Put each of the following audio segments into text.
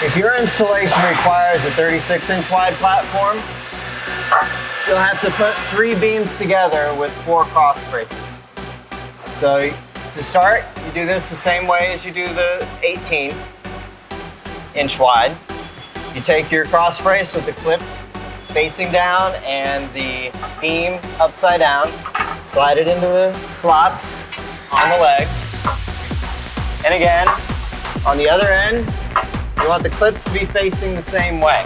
If your installation requires a 36-inch wide platform, you'll have to put 3 beams together with 4 cross braces. So to start, you do this the same way as you do the 18-inch wide. You take your cross brace with the clip facing down and the beam upside down, slide it into the slots on the legs. And again, on the other end, you want the clips to be facing the same way.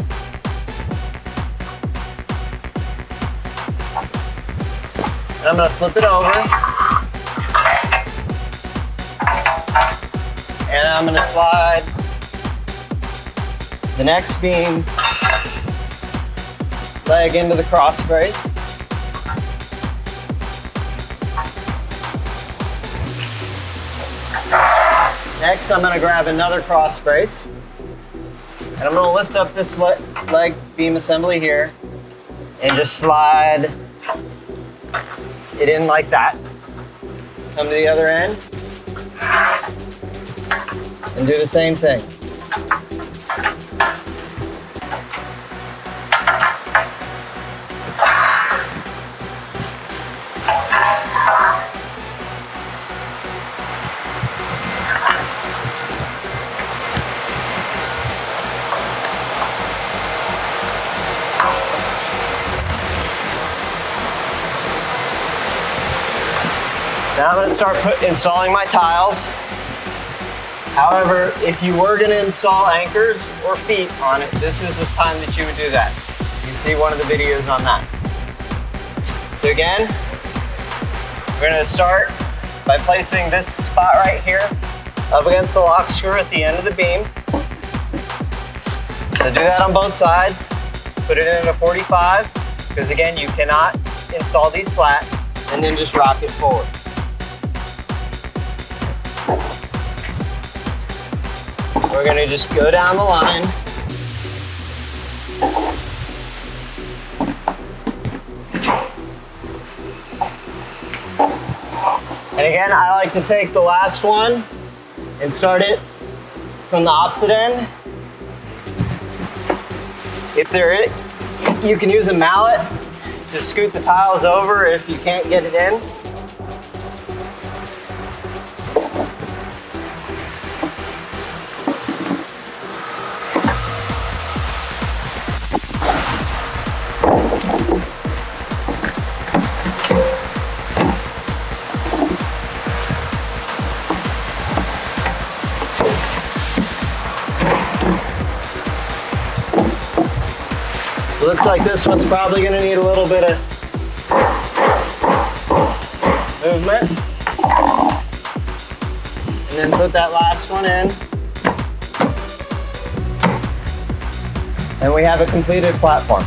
And I'm going to flip it over. And I'm going to slide the next beam leg into the cross brace. Next, I'm going to grab another cross brace. And I'm going to lift up this leg beam assembly here and just slide it in like that. Come to the other end and do the same thing. Now I'm going to start installing my tiles. However, if you were going to install anchors or feet on it, this is the time that you would do that. You can see one of the videos on that. So again, we're going to start by placing this spot right here up against the lock screw at the end of the beam. So do that on both sides. Put it in a 45, because again, you cannot install these flat, and then just rock it forward. We're going to just go down the line. And again, I like to take the last one and start it from the opposite end. If you can use a mallet to scoot the tiles over if you can't get it in. Looks like this one's probably going to need a little bit of movement. And then put that last one in. And we have a completed platform.